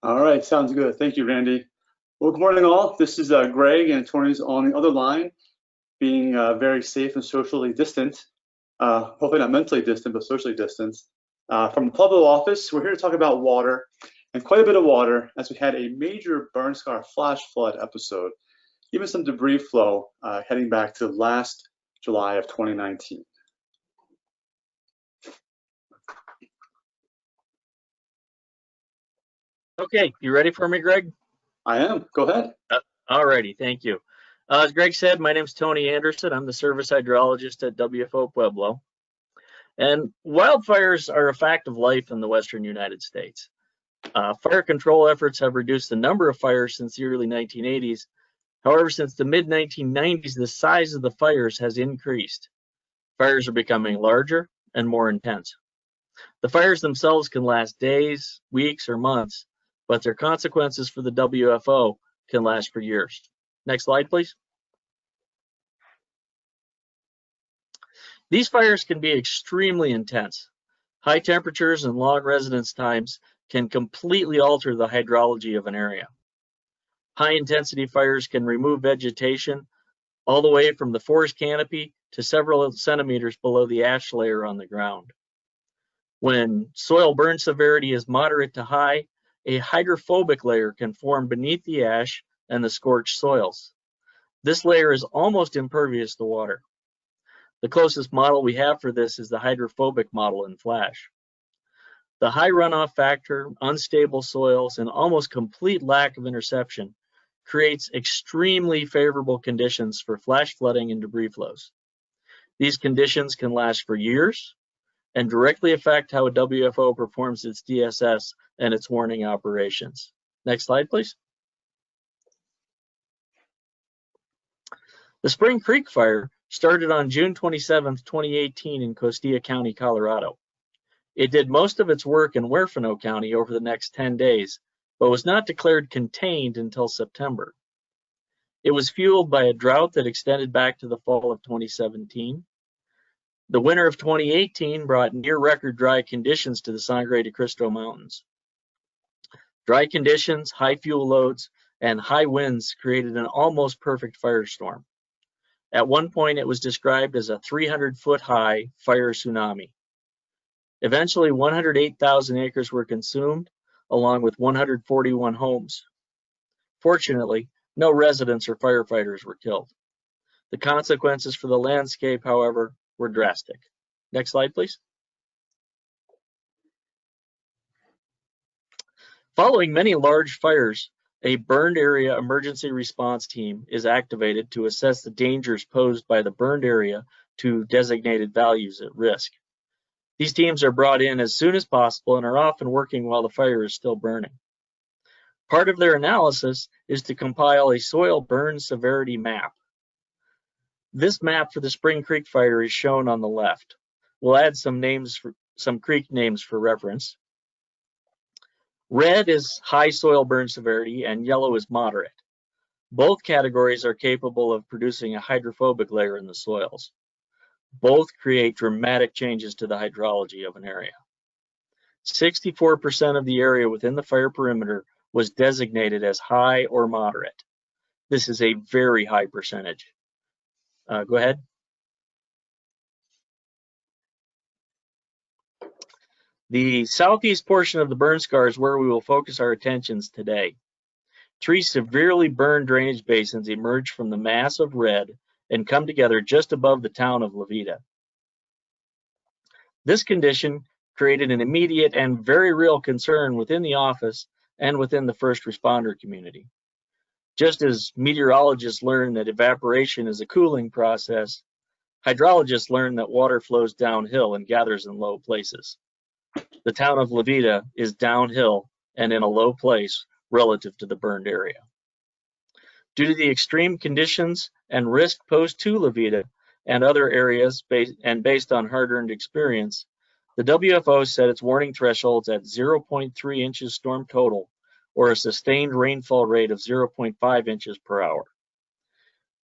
All right, sounds good. Thank you, Randy. Well, good morning, all. This is Greg, and Tony's on the other line, being very safe and socially distant. Hopefully not mentally distant, but socially distant. From the Pueblo office, we're here to talk about water, and quite a bit of water, as we had a major burn scar flash flood episode, even some debris flow heading back to last July of 2019. Okay, you ready for me, Greg? I am. Go ahead. Alrighty, thank you. As Greg said, my name is Tony Anderson. I'm the service hydrologist at WFO Pueblo. And wildfires are a fact of life in the western United States. Fire control efforts have reduced the number of fires since the early 1980s. However, since the mid-1990s, the size of the fires has increased. Fires are becoming larger and more intense. The fires themselves can last days, weeks, or months, but their consequences for the WFO can last for years. Next slide, please. These fires can be extremely intense. High temperatures and long residence times can completely alter the hydrology of an area. High intensity fires can remove vegetation all the way from the forest canopy to several centimeters below the ash layer on the ground. When soil burn severity is moderate to high, a hydrophobic layer can form beneath the ash and the scorched soils. This layer is almost impervious to water. The closest model we have for this is the hydrophobic model in Flash. The high runoff factor, unstable soils, and almost complete lack of interception creates extremely favorable conditions for flash flooding and debris flows. These conditions can last for years and directly affect how a WFO performs its DSS and its warning operations. Next slide, please. The Spring Creek Fire started on June 27, 2018 in Costilla County, Colorado. It did most of its work in Huerfano County over the next 10 days, but was not declared contained until September. It was fueled by a drought that extended back to the fall of 2017. The winter of 2018 brought near-record dry conditions to the Sangre de Cristo Mountains. Dry conditions, high fuel loads, and high winds created an almost perfect firestorm. At one point, it was described as a 300-foot-high fire tsunami. Eventually, 108,000 acres were consumed, along with 141 homes. Fortunately, no residents or firefighters were killed. The consequences for the landscape, however, were drastic. Next slide, please. Following many large fires, a burned area emergency response team is activated to assess the dangers posed by the burned area to designated values at risk. These teams are brought in as soon as possible and are often working while the fire is still burning. Part of their analysis is to compile a soil burn severity map. This map for the Spring Creek Fire is shown on the left. We'll add some creek names for reference. Red is high soil burn severity and yellow is moderate. Both categories are capable of producing a hydrophobic layer in the soils. Both create dramatic changes to the hydrology of an area. 64% of the area within the fire perimeter was designated as high or moderate. This is a very high percentage. Go ahead. The southeast portion of the burn scar is where we will focus our attentions today. 3 severely burned drainage basins emerge from the mass of red and come together just above the town of La Vida. This condition created an immediate and very real concern within the office and within the first responder community. Just as meteorologists learn that evaporation is a cooling process, hydrologists learn that water flows downhill and gathers in low places. The town of La Vida is downhill and in a low place relative to the burned area. Due to the extreme conditions and risk posed to La Vida and other areas based on hard-earned experience, the WFO set its warning thresholds at 0.3 inches storm total or a sustained rainfall rate of 0.5 inches per hour.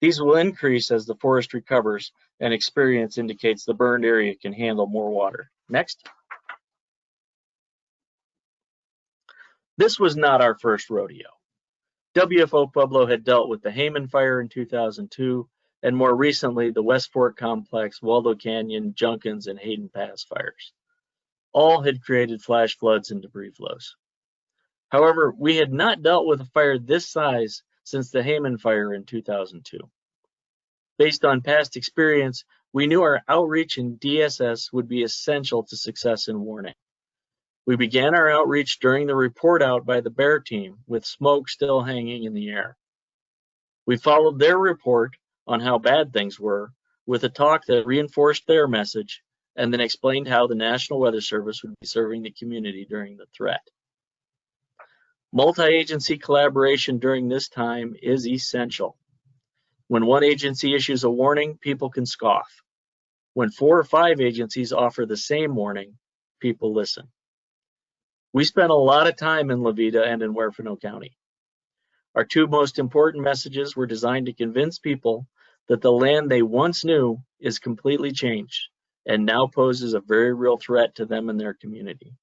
These will increase as the forest recovers and experience indicates the burned area can handle more water. Next. This was not our first rodeo. WFO Pueblo had dealt with the Hayman fire in 2002, and more recently, the West Fork Complex, Waldo Canyon, Junkins, and Hayden Pass fires. All had created flash floods and debris flows. However, we had not dealt with a fire this size since the Hayman fire in 2002. Based on past experience, we knew our outreach in DSS would be essential to success in warning. We began our outreach during the report out by the Bear team, with smoke still hanging in the air. We followed their report on how bad things were with a talk that reinforced their message and then explained how the National Weather Service would be serving the community during the threat. Multi-agency collaboration during this time is essential. When one agency issues a warning, people can scoff. When 4 or 5 agencies offer the same warning, people listen. We spent a lot of time in La Vida and in Huerfano County. Our 2 most important messages were designed to convince people that the land they once knew is completely changed and now poses a very real threat to them and their community.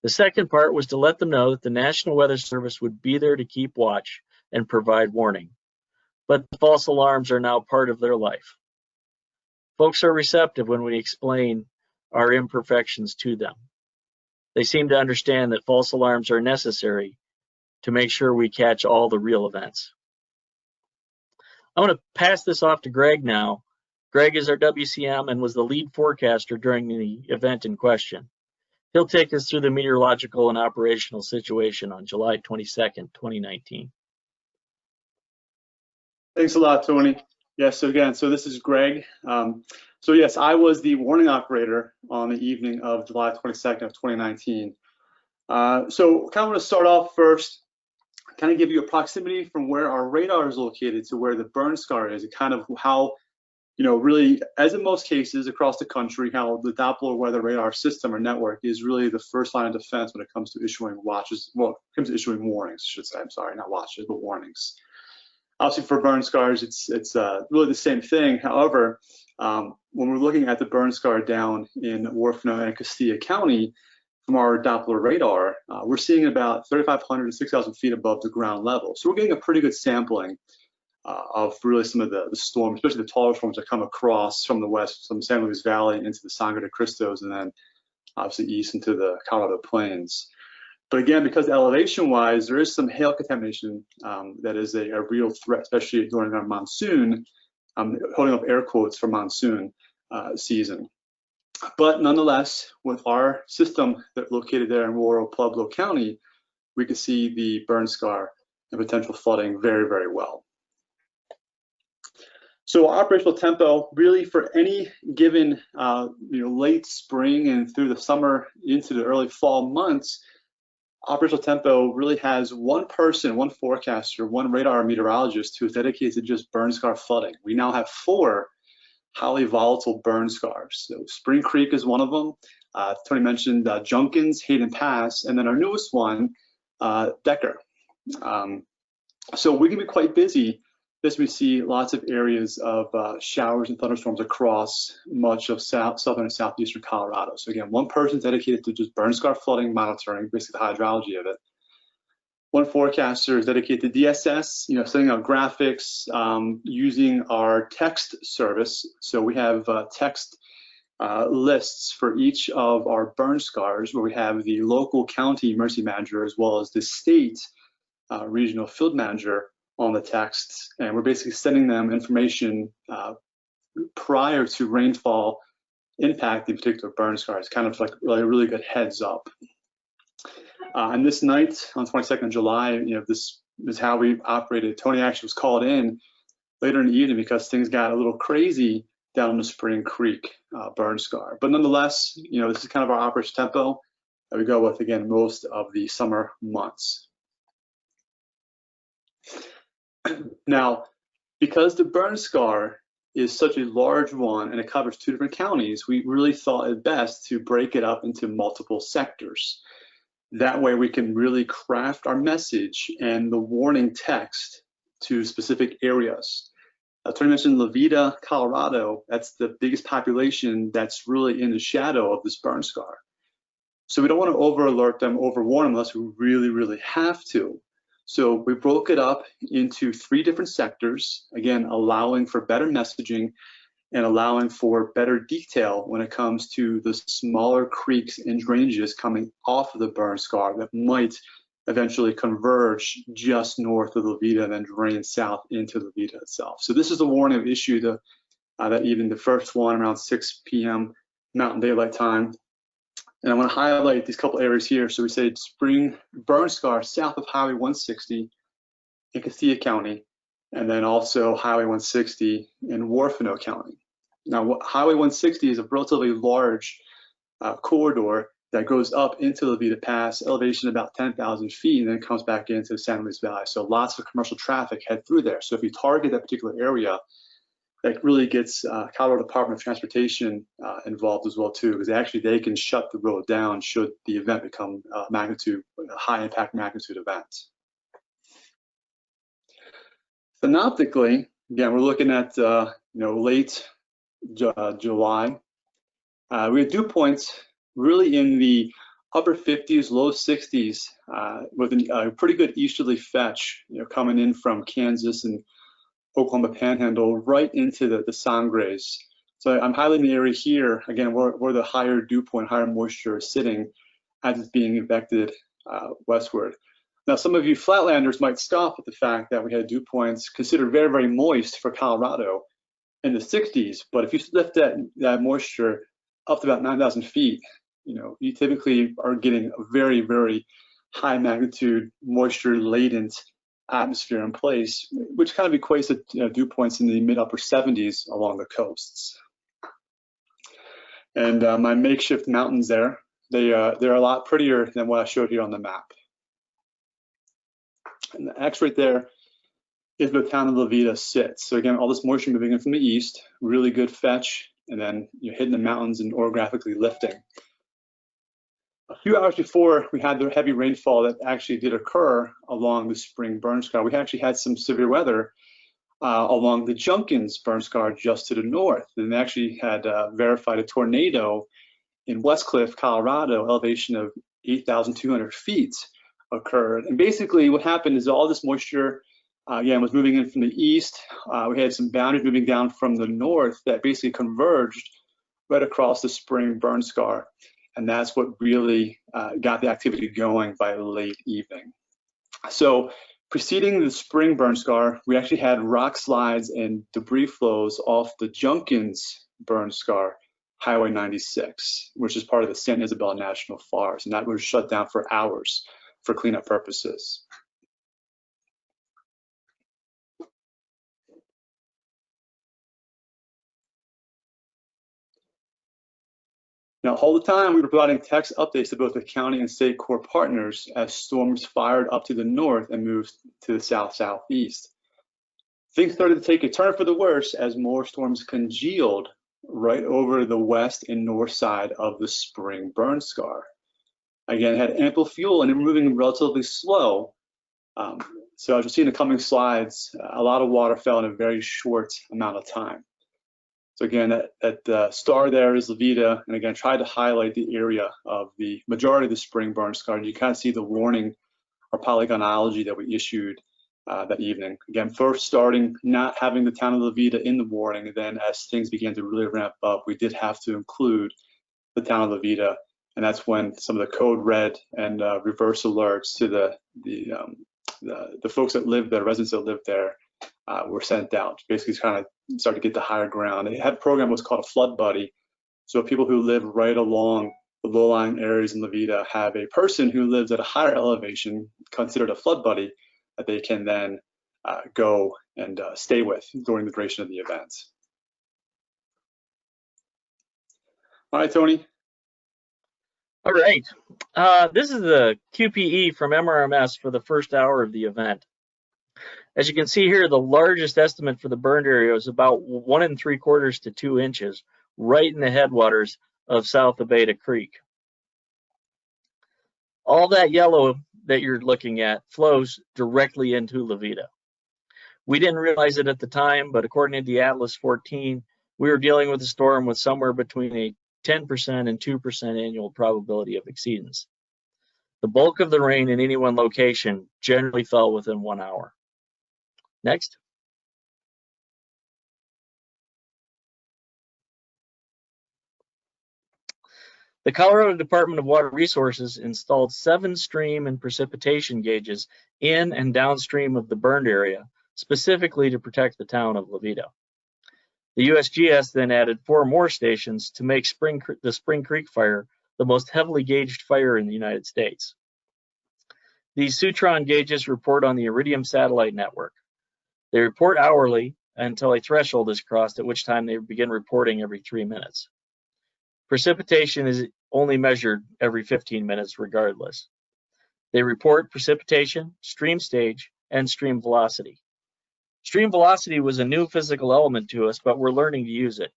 The second part was to let them know that the National Weather Service would be there to keep watch and provide warning, but the false alarms are now part of their life. Folks are receptive when we explain our imperfections to them. They seem to understand that false alarms are necessary to make sure we catch all the real events. I'm going to pass this off to Greg now. Greg is our WCM and was the lead forecaster during the event in question. He'll take us through the meteorological and operational situation on July 22nd, 2019. Thanks a lot, Tony. Yes, so this is Greg. So yes, I was the warning operator on the evening of July 22nd of 2019. So kind of want to start off first, kind of give you a proximity from where our radar is located to where the burn scar is, and kind of how, really, as in most cases across the country, how the Doppler weather radar system or network is really the first line of defense when it comes to issuing watches, well, it comes to issuing warnings, I should say, I'm sorry, not watches, but warnings. Obviously for burn scars, it's really the same thing. However, when we're looking at the burn scar down in Huerfano and Castilla County, from our Doppler radar, we're seeing about 3,500 to 6,000 feet above the ground level. So we're getting a pretty good sampling of really some of the storms, especially the taller storms that come across from the west, from the San Luis Valley into the Sangre de Cristos, and then obviously east into the Colorado Plains. But again, because elevation-wise, there is some hail contamination that is a real threat, especially during our monsoon, holding up air quotes for monsoon season. But nonetheless, with our system that located there in rural Pueblo County, we could see the burn scar and potential flooding very, very well. So operational tempo, really for any given late spring and through the summer into the early fall months, operational tempo really has one person, one forecaster, one radar meteorologist who is dedicated to just burn scar flooding. We now have 4 highly volatile burn scars. So Spring Creek is one of them. Tony mentioned Junkins, Hayden Pass, and then our newest one, Decker. So we can be quite busy as we see lots of areas of showers and thunderstorms across much of southern and southeastern Colorado. So again, one person dedicated to just burn scar flooding monitoring, basically the hydrology of it. One forecaster is dedicated to DSS, setting out graphics, using our text service. So we have text lists for each of our burn scars, where we have the local county emergency manager as well as the state regional field manager on the text, and we're basically sending them information prior to rainfall impacting particular burn scars, kind of like a really good heads up. And this night on 22nd of July, this is how we operated. Tony actually was called in later in the evening because things got a little crazy down in the Spring Creek burn scar. But nonetheless, this is kind of our operational tempo that we go with, again, most of the summer months. Now, because the burn scar is such a large one and it covers 2 different counties, we really thought it best to break it up into multiple sectors. That way we can really craft our message and the warning text to specific areas. Tony mentioned La Vida, Colorado. That's the biggest population that's really in the shadow of this burn scar. So we don't want to over alert them, overwarn them unless we really, really have to. So we broke it up into 3 different sectors, again, allowing for better messaging and allowing for better detail when it comes to the smaller creeks and drainages coming off of the burn scar that might eventually converge just north of Levita and then drain south into Levita itself. So this is a warning of issue that even the first one around 6 p.m. Mountain Daylight Time. And I want to highlight these couple areas here. So we say spring burn scar south of Highway 160 in Castilla County, and then also Highway 160 in Huerfano County. Now, Highway 160 is a relatively large corridor that goes up into Levita Pass, elevation about 10,000 feet, and then comes back into the San Luis Valley. So lots of commercial traffic head through there. So if you target that particular area, that really gets Colorado Department of Transportation involved as well too, because actually they can shut the road down should the event become a high impact magnitude event. Synoptically, again, we're looking at late July. We had dew points really in the upper 50s, low 60s, with a pretty good easterly fetch, coming in from Kansas and Oklahoma Panhandle right into the Sangres. So I'm highlighting the area here, again, where the higher dew point, higher moisture is sitting as it's being evected westward. Now, some of you flatlanders might scoff at the fact that we had dew points considered very, very moist for Colorado in the 60s, but if you lift that moisture up to about 9,000 feet, you typically are getting a very, very high magnitude moisture laden atmosphere in place, which kind of equates to dew points in the mid-upper 70s along the coasts. And my makeshift mountains there, they're a lot prettier than what I showed here on the map. And the X right there is where the town of Levita sits. So again, all this moisture moving in from the east, really good fetch, and then you're hitting the mountains and orographically lifting. A few hours before we had the heavy rainfall that actually did occur along the spring burn scar, we actually had some severe weather along the Junkins burn scar just to the north. And they actually had verified a tornado in Westcliff, Colorado, elevation of 8,200 feet occurred. And basically what happened is all this moisture, again, was moving in from the east. We had some boundaries moving down from the north that basically converged right across the spring burn scar. And that's what really got the activity going by late evening. So preceding the spring burn scar, we actually had rock slides and debris flows off the Junkins burn scar, Highway 96, which is part of the San Isabel National Forest, and that was shut down for hours for cleanup purposes. Now, all the time, we were providing text updates to both the county and state corps partners as storms fired up to the north and moved to the south-southeast. Things started to take a turn for the worse as more storms congealed right over the west and north side of the spring burn scar. Again, had ample fuel and they were moving relatively slow. So as you'll see in the coming slides, a lot of water fell in a very short amount of time. So again, that star there is Levita, and again, try to highlight the area of the majority of the spring burn scar. And you kind of see the warning or polygonology that we issued that evening. Again, first starting not having the town of Levita in the warning, and then as things began to really ramp up, we did have to include the town of Levita, and that's when some of the code red and reverse alerts to the folks that live there, residents that live there, were sent out. Basically, kind of start to get to higher ground. They had a program that was called a flood buddy. So people who live right along the low-lying areas in Levita have a person who lives at a higher elevation, considered a flood buddy, that they can then go and stay with during the duration of the event. All right, Tony. All right. This is the QPE from MRMS for the first hour of the event. As you can see here, the largest estimate for the burned area is about 1 3/4 to 2 inches, right in the headwaters of South Abeta Creek. All that yellow that you're looking at flows directly into Levita. We didn't realize it at the time, but according to the Atlas 14, we were dealing with a storm with somewhere between a 10%, and 2% annual probability of exceedance. The bulk of the rain in any one location generally fell within 1 hour. Next. The Colorado Department of Water Resources installed 7 stream and precipitation gauges in and downstream of the burned area, specifically to protect the town of Levita. The USGS then added 4 more stations to make the Spring Creek fire the most heavily gauged fire in the United States. These Sutron gauges report on the Iridium satellite network. They report hourly until a threshold is crossed, at which time they begin reporting every 3 minutes. Precipitation is only measured every 15 minutes regardless. They report precipitation, stream stage, and stream velocity. Stream velocity was a new physical element to us, but we're learning to use it.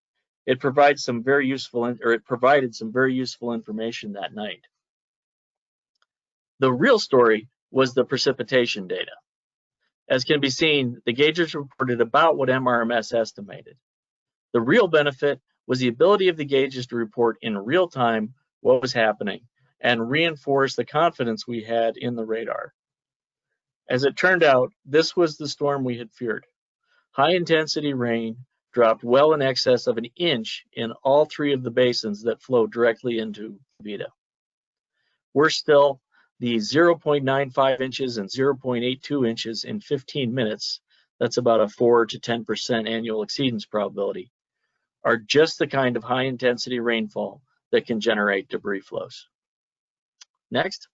It provided some very useful information that night. The real story was the precipitation data. As can be seen, the gauges reported about what MRMS estimated. The real benefit was the ability of the gauges to report in real time what was happening and reinforce the confidence we had in the radar. As it turned out, this was the storm we had feared. High-intensity rain dropped well in excess of 1 inch in all 3 of the basins that flow directly into Levita. Worse still, the 0.95 inches and 0.82 inches in 15 minutes, that's about a 4 to 10% annual exceedance probability, are just the kind of high-intensity rainfall that can generate debris flows. Next.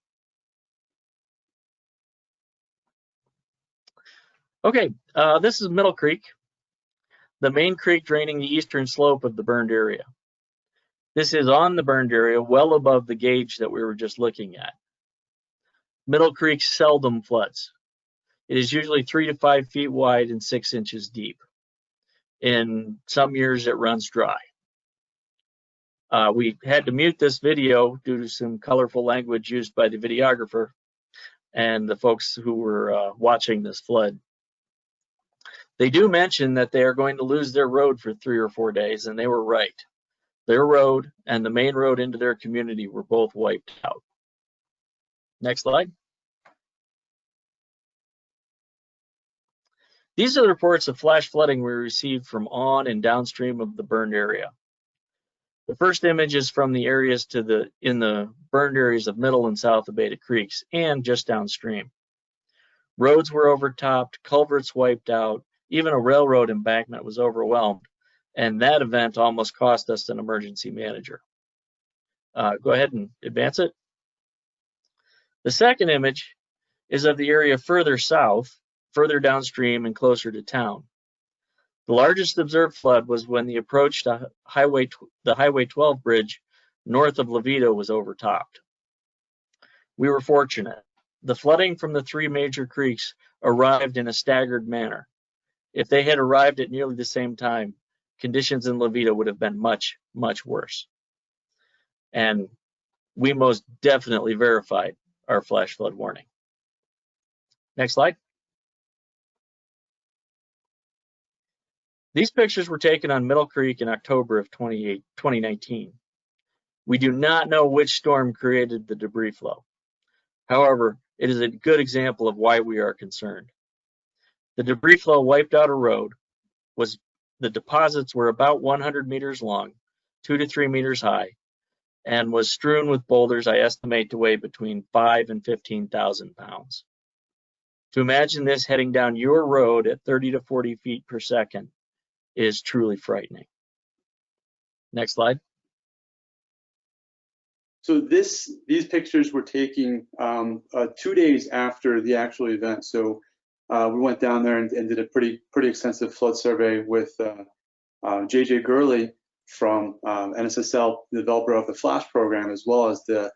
Okay, this is Middle Creek, the main creek draining the eastern slope of the burned area. This is on the burned area, well above the gauge that we were just looking at. Middle Creek seldom floods. It is usually 3 to 5 feet wide and 6 inches deep. In some years, it runs dry. We had to mute this video due to some colorful language used by the videographer and the folks who were watching this flood. They do mention that they are going to lose their road for 3 or 4 days, and they were right. Their road and the main road into their community were both wiped out. Next slide. These are the reports of flash flooding we received from on and downstream of the burned area. The first image is from the areas in the burned areas of Middle and South Abeta Creeks and just downstream. Roads were overtopped, culverts wiped out, even a railroad embankment was overwhelmed, and that event almost cost us an emergency manager. Go ahead and advance it. The second image is of the area further south, further downstream and closer to town. The largest observed flood was when the approach to the Highway 12 bridge north of Levita was overtopped. We were fortunate. The flooding from the 3 major creeks arrived in a staggered manner. If they had arrived at nearly the same time, conditions in Levita would have been much, much worse. And we most definitely verified our flash flood warning. Next slide. These pictures were taken on Middle Creek in October of 2019. We do not know which storm created the debris flow. However, it is a good example of why we are concerned. The debris flow wiped out a road. The deposits were about 100 meters long, 2 to 3 meters high, and was strewn with boulders I estimate to weigh between 5 and 15,000 pounds. To imagine this heading down your road at 30 to 40 feet per second is truly frightening. Next slide. So these pictures were taken 2 days after the actual event. So we went down there and did a pretty extensive flood survey with JJ Gurley from NSSL, the developer of the Flash program, as well as the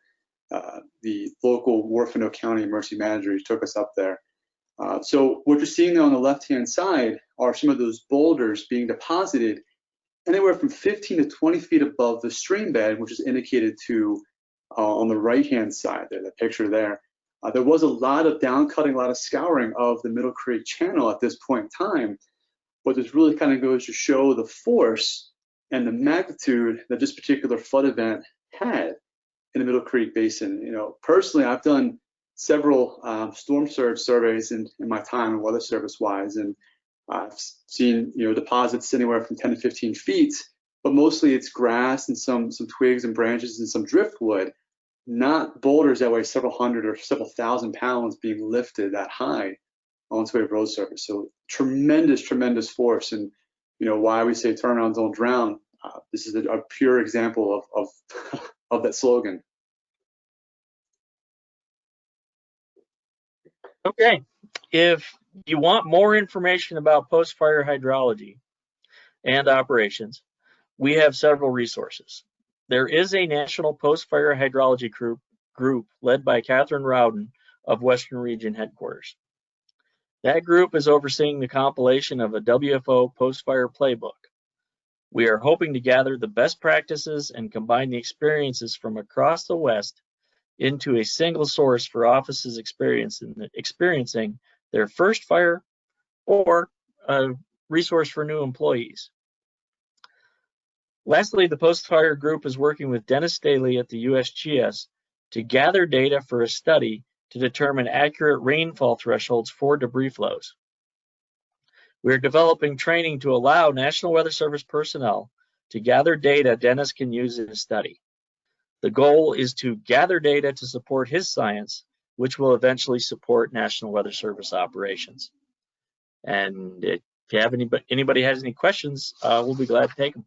local Warfano County emergency manager who took us up there. So what you're seeing there on the left-hand side are some of those boulders being deposited anywhere from 15 to 20 feet above the stream bed, which is indicated to on the right-hand side there, the picture there. There was a lot of downcutting, a lot of scouring of the Middle Creek channel at this point in time, but this really kind of goes to show the force and the magnitude that this particular flood event had in the Middle Creek Basin. You know, personally, I've done several storm surge surveys in my time, weather service wise, and I've seen, you know, deposits anywhere from 10 to 15 feet, but mostly it's grass and some twigs and branches and some driftwood, not boulders that weigh several hundred or several thousand pounds being lifted that high onto a road surface. So tremendous, tremendous force. And, you know, why we say turnarounds don't drown. This is a pure example of of that slogan. Okay, if you want more information about post-fire hydrology and operations, we have several resources. There is a national post-fire hydrology group led by Catherine Rowden of Western Region Headquarters. That group is overseeing the compilation of a WFO post-fire playbook. We are hoping to gather the best practices and combine the experiences from across the West into a single source for offices experiencing their first fire or a resource for new employees. Lastly, the post-fire group is working with Dennis Staley at the USGS to gather data for a study to determine accurate rainfall thresholds for debris flows. We're developing training to allow National Weather Service personnel to gather data Dennis can use in his study. The goal is to gather data to support his science, which will eventually support National Weather Service operations. And if you have anybody has any questions, we'll be glad to take them.